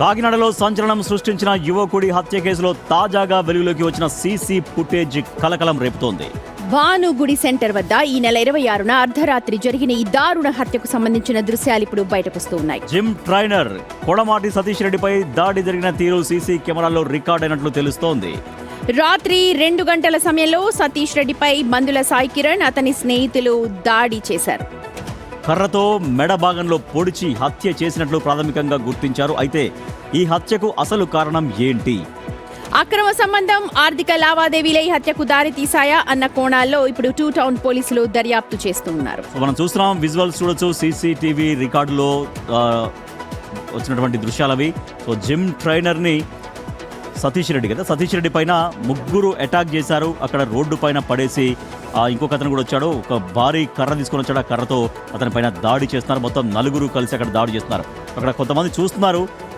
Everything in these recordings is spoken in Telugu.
కాకినాడలో సంచలనం సృష్టించిన యువకుడి హత్య కేసులో తాజాగా వెలుగులోకి వచ్చిన సీసీ ఫుటేజ్ కలకలం రేపుతోంది. భానుగుడి సెంటర్ వద్ద ఈ నెల 26న అర్ధరాత్రి జరిగిన ఈ దారుణ హత్యకు సంబంధించిన దృశ్యాలు ఇప్పుడు బయటకొస్తూ ఉన్నాయి. జిమ్ ట్రైనర్ కొడమాటి సతీష్ రెడ్డిపై దాడి జరిగిన తీరు సీసీ కెమెరాల్లో రికార్డ్ అయినట్లు తెలుస్తోంది. రాత్రి 2 గంటల సమయంలో సతీష్ రెడ్డిపై మందుల సాయి కిరణ్ అతని స్నేహితులు దాడి చేశారు. కర్రతో మెడ భాగంలో పొడిచి హత్య చేసినట్లు ప్రాథమికంగా గుర్తించారు. అయితే ఈ హత్యకు అసలు కారణం ఏంటి? అక్రమ సంబంధం, ఆర్థిక లావాదేవీలై హత్యకు దారి తీశాయా అన్న కోణాల్లో ఇప్పుడు 2 టౌన్ పోలీసులు దర్యాప్తు చేస్తూ ఉన్నారు. మనం చూస్తున్నాం, విజువల్స్ చూడొచ్చు, సీసీటీవీ రికార్డులో వచ్చినటువంటి దృశ్యాలవి. సో జిమ్ ట్రైనర్ని సతీష్ రెడ్డి కదా, సతీష్ రెడ్డి పైన ముగ్గురు అటాక్ చేశారు. అక్కడ రోడ్డు పైన పడేసి ఇంకొక అతను కూడా వచ్చాడు, ఒక భారీ కర్ర తీసుకొని వచ్చాడు. ఆ కర్రతో అతని పైన దాడి చేస్తున్నారు. మొత్తం 4 కలిసి అక్కడ దాడి చేస్తున్నారు. అక్కడ కొంతమంది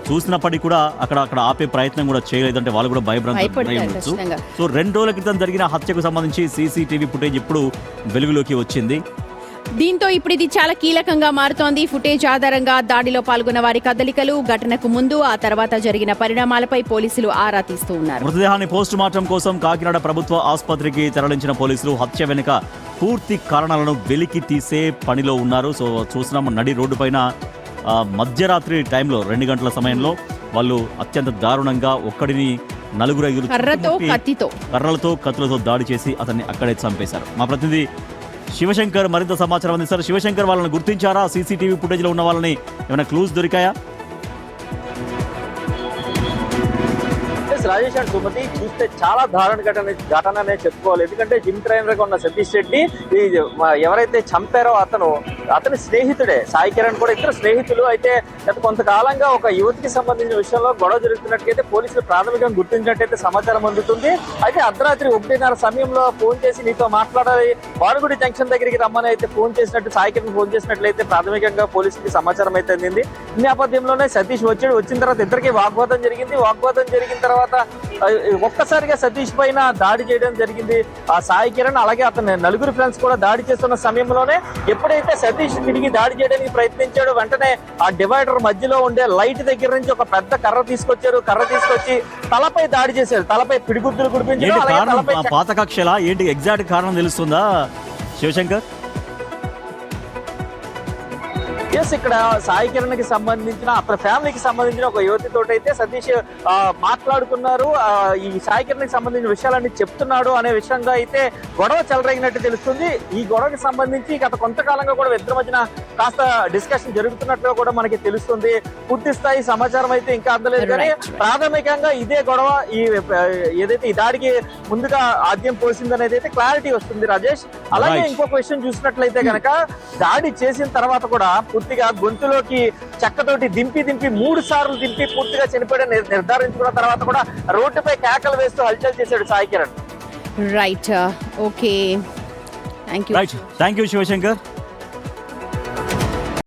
చూసినప్పటికీ కూడా అక్కడ ఆపే ప్రయత్నం కూడా చేయలేదంటే వాళ్ళు కూడా భయభ్రాంతులు. సో 2 రోజుల క్రితం జరిగిన హత్యకు సంబంధించి సీసీటీవీ ఫుటేజ్ ఇప్పుడు వెలుగులోకి వచ్చింది. దీంతో ఇప్పుడు ఇది చాలా కీలకంగా మారుతోంది. ఫుటేజ్ ఆధారంగా దాడిలో పాల్గొన్న వారి కదలికలు, ఘటనకు ముందు ఆ తర్వాత జరిగిన పరిణామాలపై పోలీసులు ఆరా తీస్తూ ఉన్నారు. మృతదేహాన్ని పోస్ట్ మార్టం కోసం కాకినాడ ప్రభుత్వ ఆసుపత్రికి తరలించిన పోలీసులు హత్య వెనుక పూర్తి కారణాలను వెలికి తీసే పనిలో ఉన్నారు. సో చూసినాం, నడి రోడ్డు పైన మధ్యరాత్రి టైంలో 2 గంటల సమయంలో వాళ్ళు అత్యంత దారుణంగా ఒక్కడిని 4 కర్రలతో కత్తులతో దాడి చేసి అతన్ని అక్కడే చంపేశారు. మా ప్రతినిధి శివశంకర్ మరింత సమాచారం అందిస్తారు. శివశంకర్, వాళ్ళని గుర్తించారా? సీసీటీవీ ఫుటేజ్లో ఉన్న వాళ్ళని ఏమైనా క్లూస్ దొరికాయా? రాజేష్ అండ్ సుమతి, చూస్తే చాలా దారుణ ఘటననే చెప్పుకోవాలి. ఎందుకంటే జిమ్ ట్రైనర్ గా ఉన్న సతీష్ రెడ్డి ఎవరైతే చంపారో అతని స్నేహితుడే సాయి కిరణ్ కూడా, ఇద్దరు స్నేహితులు. అయితే గత కొంతకాలంగా ఒక యువతికి సంబంధించిన విషయంలో గొడవ జరుగుతున్నట్లయితే పోలీసులు ప్రాథమికంగా గుర్తించినట్టయితే సమాచారం అందుతుంది. అయితే అర్ధరాత్రి 1:30 సమయంలో ఫోన్ చేసి నీతో మాట్లాడాలి, భానుగుడి జంక్షన్ దగ్గరికి రమ్మని అయితే ఫోన్ చేసినట్టు సాయి కిరణ్ ఫోన్ చేసినట్లయితే ప్రాథమికంగా పోలీసులకి సమాచారం అయితే అందింది. ఈ నేపథ్యంలోనే సతీష్ వచ్చిన తర్వాత ఇద్దరికి వాగ్వాదం జరిగిన తర్వాత ఒక్కసారిగా సతీష్ పైన దాడి చేయడం జరిగింది. ఆ సాయి కిరణ్ అలాగే అతని 4 ఫ్రెండ్స్ కూడా దాడి చేస్తున్న సమయంలోనే ఎప్పుడైతే సతీష్ తిరిగి దాడి చేయడానికి ప్రయత్నించాడో వెంటనే ఆ డివైడర్ మధ్యలో ఉండే లైట్ దగ్గర నుంచి ఒక పెద్ద కర్ర తీసుకొచ్చి తలపై దాడి చేశారు. తలపై పిడిగుద్దులు కుడిపించారు. పాత కక్షలా ఏంటి ఎగ్జాక్ట్ కారణం తెలుస్తుందా శివశంకర్? ఇక్కడ సాయి కిరణ్ కి సంబంధించిన అతని ఫ్యామిలీకి సంబంధించిన ఒక యువతితో అయితే సతీష్ మాట్లాడుకున్నారు. ఈ సాయి కిరణ్ కి సంబంధించిన విషయాలన్నీ చెప్తున్నాడు అనే విషయంగా అయితే గొడవ చెలరేగినట్టు తెలుస్తుంది. ఈ గొడవకి సంబంధించి గత కొంతకాలంగా కూడా ఇద్దరి మధ్యన కాస్త డిస్కషన్ జరుగుతున్నట్టుగా కూడా మనకి తెలుస్తుంది. పూర్తి స్థాయి సమాచారం అయితే ఇంకా అందలేదు, కానీ ప్రాథమికంగా ఇదే గొడవ ఏదైతే ఈ దాడికి ముందుగా ఆద్యం పోసిందనేది అయితే క్లారిటీ వస్తుంది రాజేష్. అలాగే ఇంకొక విషయం చూసినట్లయితే కనుక దాడి చేసిన తర్వాత కూడా పూర్తిగా గొంతులోకి చెక్కతోటి దింపి 3 సార్లు దింపి పూర్తిగా చనిపోయాడని నిర్ధారించుకున్న తర్వాత కూడా రోడ్డుపై కేకలు వేస్తూ హల్చల్ చేశాడు Sai Kiran. Right, okay, thank you Shivshankar.